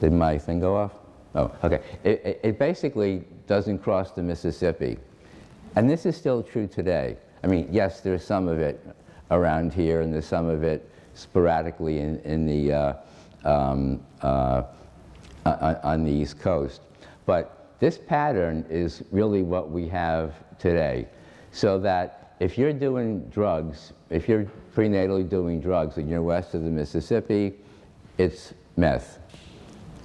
Did my thing go off? Oh, okay. It basically doesn't cross the Mississippi. And this is still true today. I mean, yes, there's some of it around here, and there's some of it sporadically in the, on the East Coast. But this pattern is really what we have today. So that if you're doing drugs, if you're prenatally doing drugs and you're west of the Mississippi, it's meth,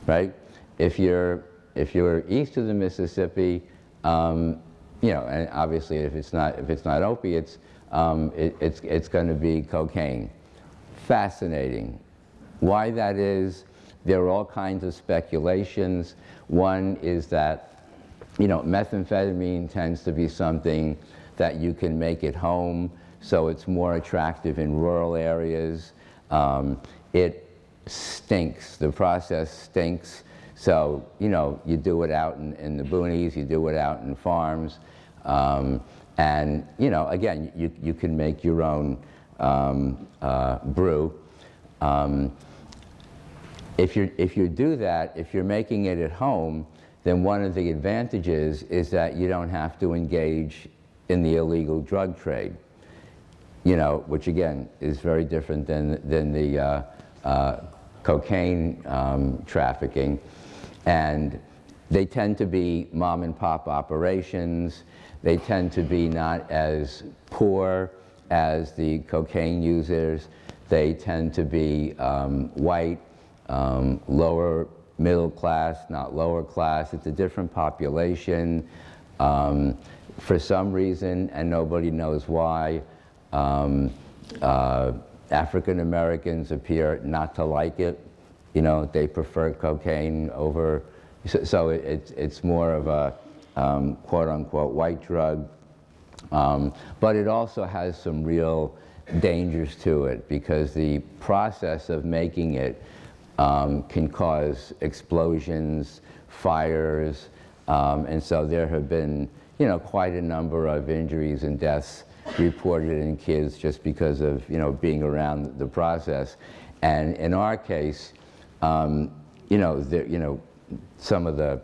right? If you're east of the Mississippi, you know, and obviously if it's not opiates, it's going to be cocaine. Fascinating. Why that is, there are all kinds of speculations. One is that, you know, methamphetamine tends to be something that you can make at home, so it's more attractive in rural areas. It stinks. The process stinks. So, you know, you do it out in the boonies, you do it out in farms. And, you know, again, you can make your own brew. If you do that, if you're making it at home, then one of the advantages is that you don't have to engage in the illegal drug trade, you know, which again is very different than the cocaine trafficking. And they tend to be mom and pop operations. They tend to be not as poor as the cocaine users. They tend to be white, lower middle class, not lower class. It's a different population. For some reason, and nobody knows why, African Americans appear not to like it. You know, they prefer cocaine over, so it's more of a quote-unquote white drug. But it also has some real dangers to it because the process of making it can cause explosions, fires, and so there have been, you know, quite a number of injuries and deaths reported in kids just because of, you know, being around the process. And in our case, you know, some of the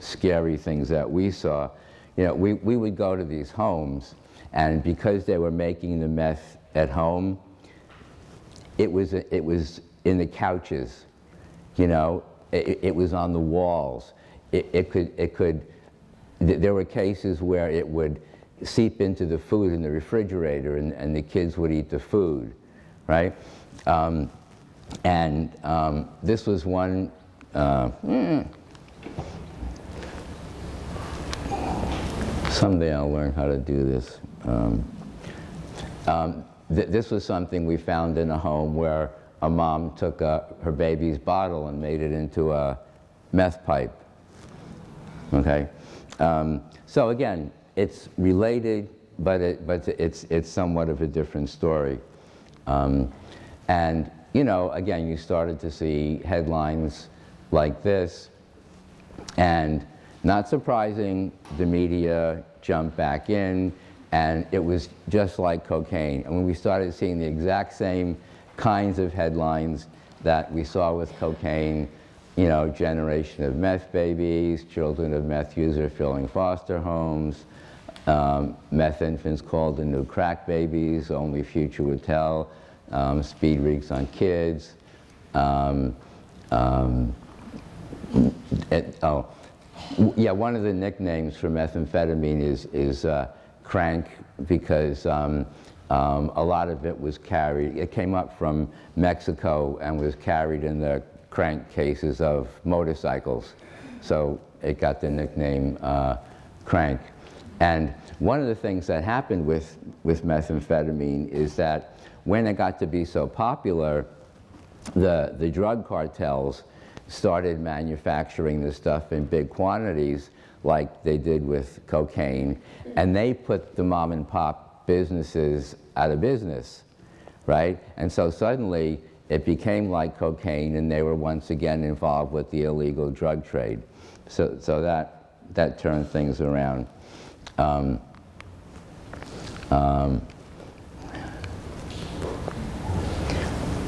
scary things that we saw, you know, we would go to these homes, and because they were making the meth at home, it was in the couches, you know, it was on the walls. There were cases where it would seep into the food in the refrigerator, and the kids would eat the food, right? This was one, someday I'll learn how to do this. This was something we found in a home where a mom took her baby's bottle and made it into a meth pipe, okay? So again, it's related, but it's somewhat of a different story. And you know, again, you started to see headlines like this, and not surprising, the media jumped back in, and it was just like cocaine. And when we started seeing the exact same kinds of headlines that we saw with cocaine, you know, generation of meth babies, children of meth users filling foster homes, meth infants called the new crack babies, only future would tell, speed rigs on kids. Yeah, one of the nicknames for methamphetamine is crank, because a lot of it was carried. It came up from Mexico and was carried in the crank cases of motorcycles. So it got the nickname crank. And one of the things that happened with methamphetamine is that when it got to be so popular, the drug cartels started manufacturing this stuff in big quantities like they did with cocaine, and they put the mom and pop businesses out of business, right? And so suddenly it became like cocaine, and they were once again involved with the illegal drug trade. So that turned things around.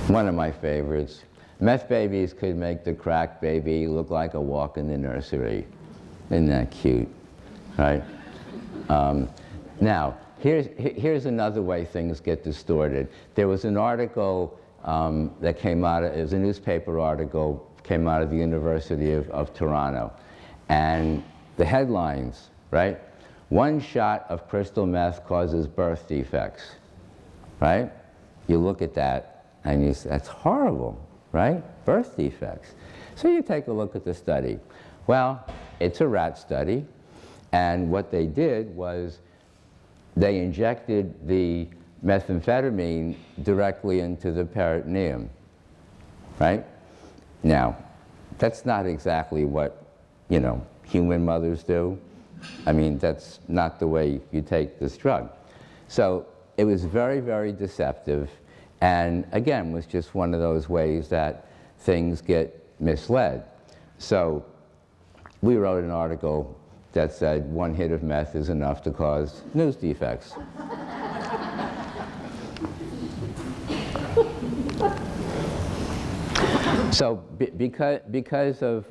One of my favorites, Meth babies could make the crack baby look like a walk in the nursery. Isn't that cute, right? Now, here's another way things get distorted. There was an article that came out, it was a newspaper article, came out of the University of Toronto. And the headlines, right? 1 shot of crystal meth causes birth defects, right? You look at that and you say, that's horrible, right? Birth defects. So you take a look at the study. Well, it's a rat study, and what they did was they injected the methamphetamine directly into the peritoneum, right? Now, that's not exactly what, human mothers do. I mean, that's not the way you take this drug. So it was very, very deceptive, and again, was just one of those ways that things get misled. So we wrote an article that said 1 hit of meth is enough to cause nose defects. So because of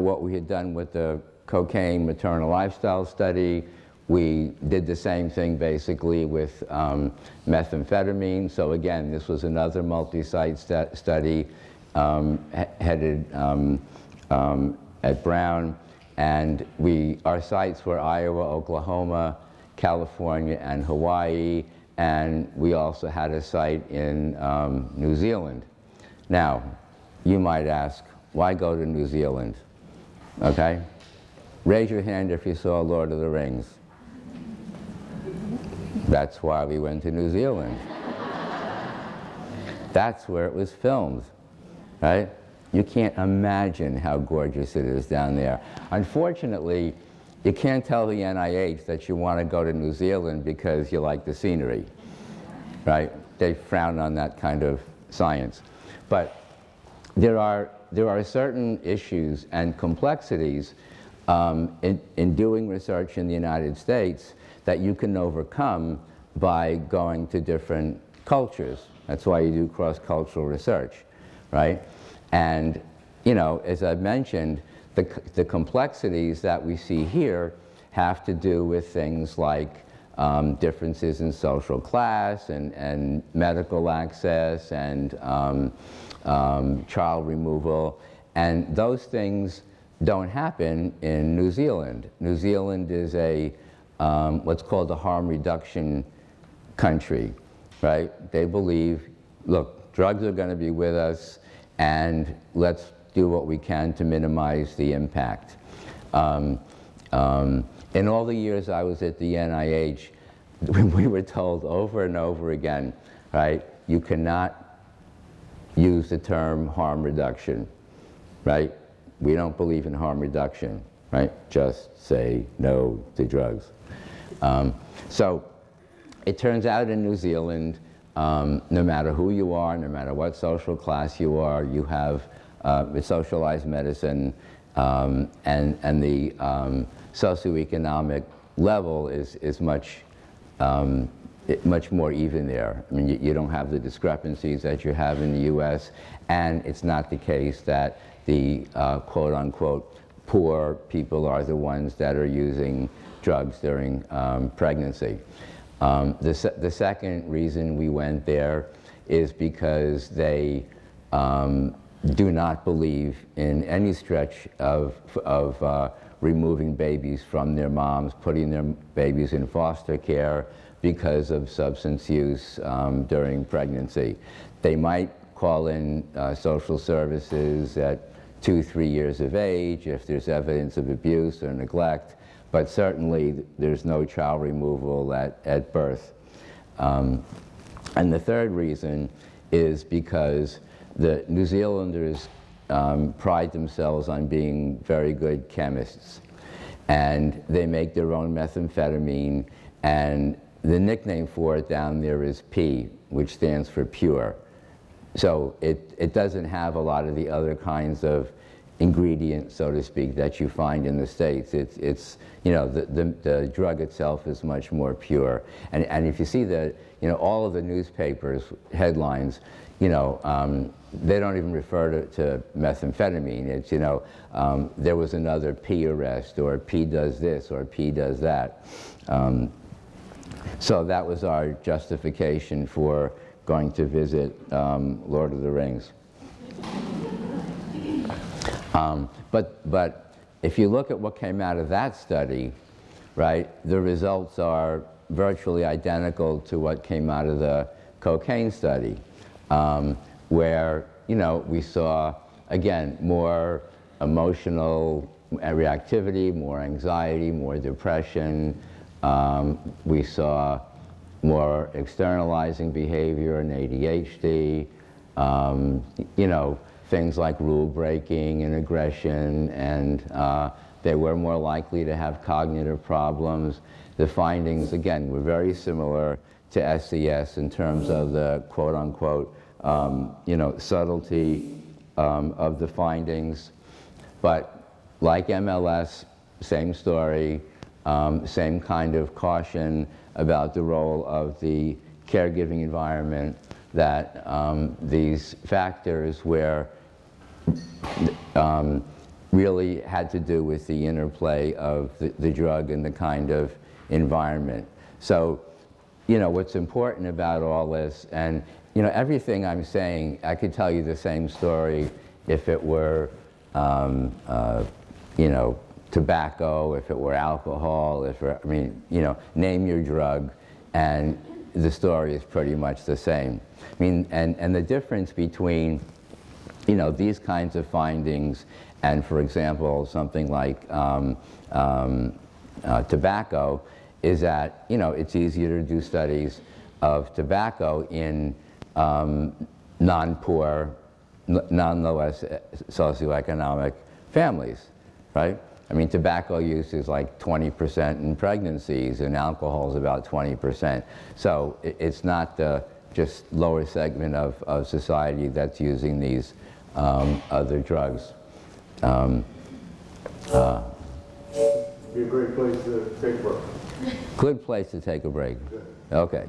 what we had done with the cocaine maternal lifestyle study, we did the same thing basically with methamphetamine. So again, this was another multi-site study headed at Brown, and our sites were Iowa, Oklahoma, California, and Hawaii, and we also had a site in New Zealand. Now, you might ask, why go to New Zealand? Okay? Raise your hand if you saw Lord of the Rings. That's why we went to New Zealand. That's where it was filmed, right? You can't imagine how gorgeous it is down there. Unfortunately, you can't tell the NIH that you want to go to New Zealand because you like the scenery, right? They frown on that kind of science. But there are certain issues and complexities in doing research in the United States that you can overcome by going to different cultures. That's why you do cross-cultural research, right? And, as I've mentioned, the complexities that we see here have to do with things like differences in social class and medical access and child removal. And those things don't happen in New Zealand. New Zealand is what's called a harm reduction country, right? They believe, look, drugs are going to be with us, and let's do what we can to minimize the impact. In all the years I was at the NIH, we were told over and over again, right, you cannot use the term harm reduction, right? We don't believe in harm reduction, right? Just say no to drugs. So it turns out in New Zealand, no matter who you are, no matter what social class you are, you have socialized medicine, and the socioeconomic level is much more even there. I mean, you don't have the discrepancies that you have in the U.S., and it's not the case that the quote-unquote poor people are the ones that are using drugs during pregnancy. The second reason we went there is because they do not believe in any stretch of removing babies from their moms, putting their babies in foster care because of substance use during pregnancy. They might call in social services at 2-3 years of age if there's evidence of abuse or neglect, but certainly there's no child removal at birth. And the third reason is because the New Zealanders pride themselves on being very good chemists, and they make their own methamphetamine, and the nickname for it down there is P, which stands for pure. So it doesn't have a lot of the other kinds of ingredient, so to speak, that you find in the States. It's you know, the drug itself is much more pure. And if you see the, you know, all of the newspapers headlines, you know, they don't even refer to methamphetamine. It's, you know, there was another P arrest, or P does this, or P does that. So that was our justification for going to visit Lord of the Rings. But if you look at what came out of that study, right, the results are virtually identical to what came out of the cocaine study, where, you know, we saw, again, more emotional reactivity, more anxiety, more depression. We saw more externalizing behavior in ADHD, you know, things like rule breaking and aggression, and they were more likely to have cognitive problems. The findings, again, were very similar to SES in terms of the quote-unquote, you know, subtlety of the findings. But like MLS, same story, same kind of caution about the role of the caregiving environment, that these factors where really had to do with the interplay of the drug and the kind of environment. So, you know, what's important about all this, and, you know, everything I'm saying, I could tell you the same story if it were, you know, tobacco, if it were alcohol, if it, I mean, you know, name your drug, and the story is pretty much the same. I mean, and the difference between, you know, these kinds of findings and, for example, something like tobacco is that, you know, it's easier to do studies of tobacco in non-poor, non-low socioeconomic families, right? I mean, tobacco use is like 20% in pregnancies, and alcohol is about 20%. So it's not the just lower segment of society that's using these other drugs. Be a great place to take a break. Good place to take a break. Good. Okay.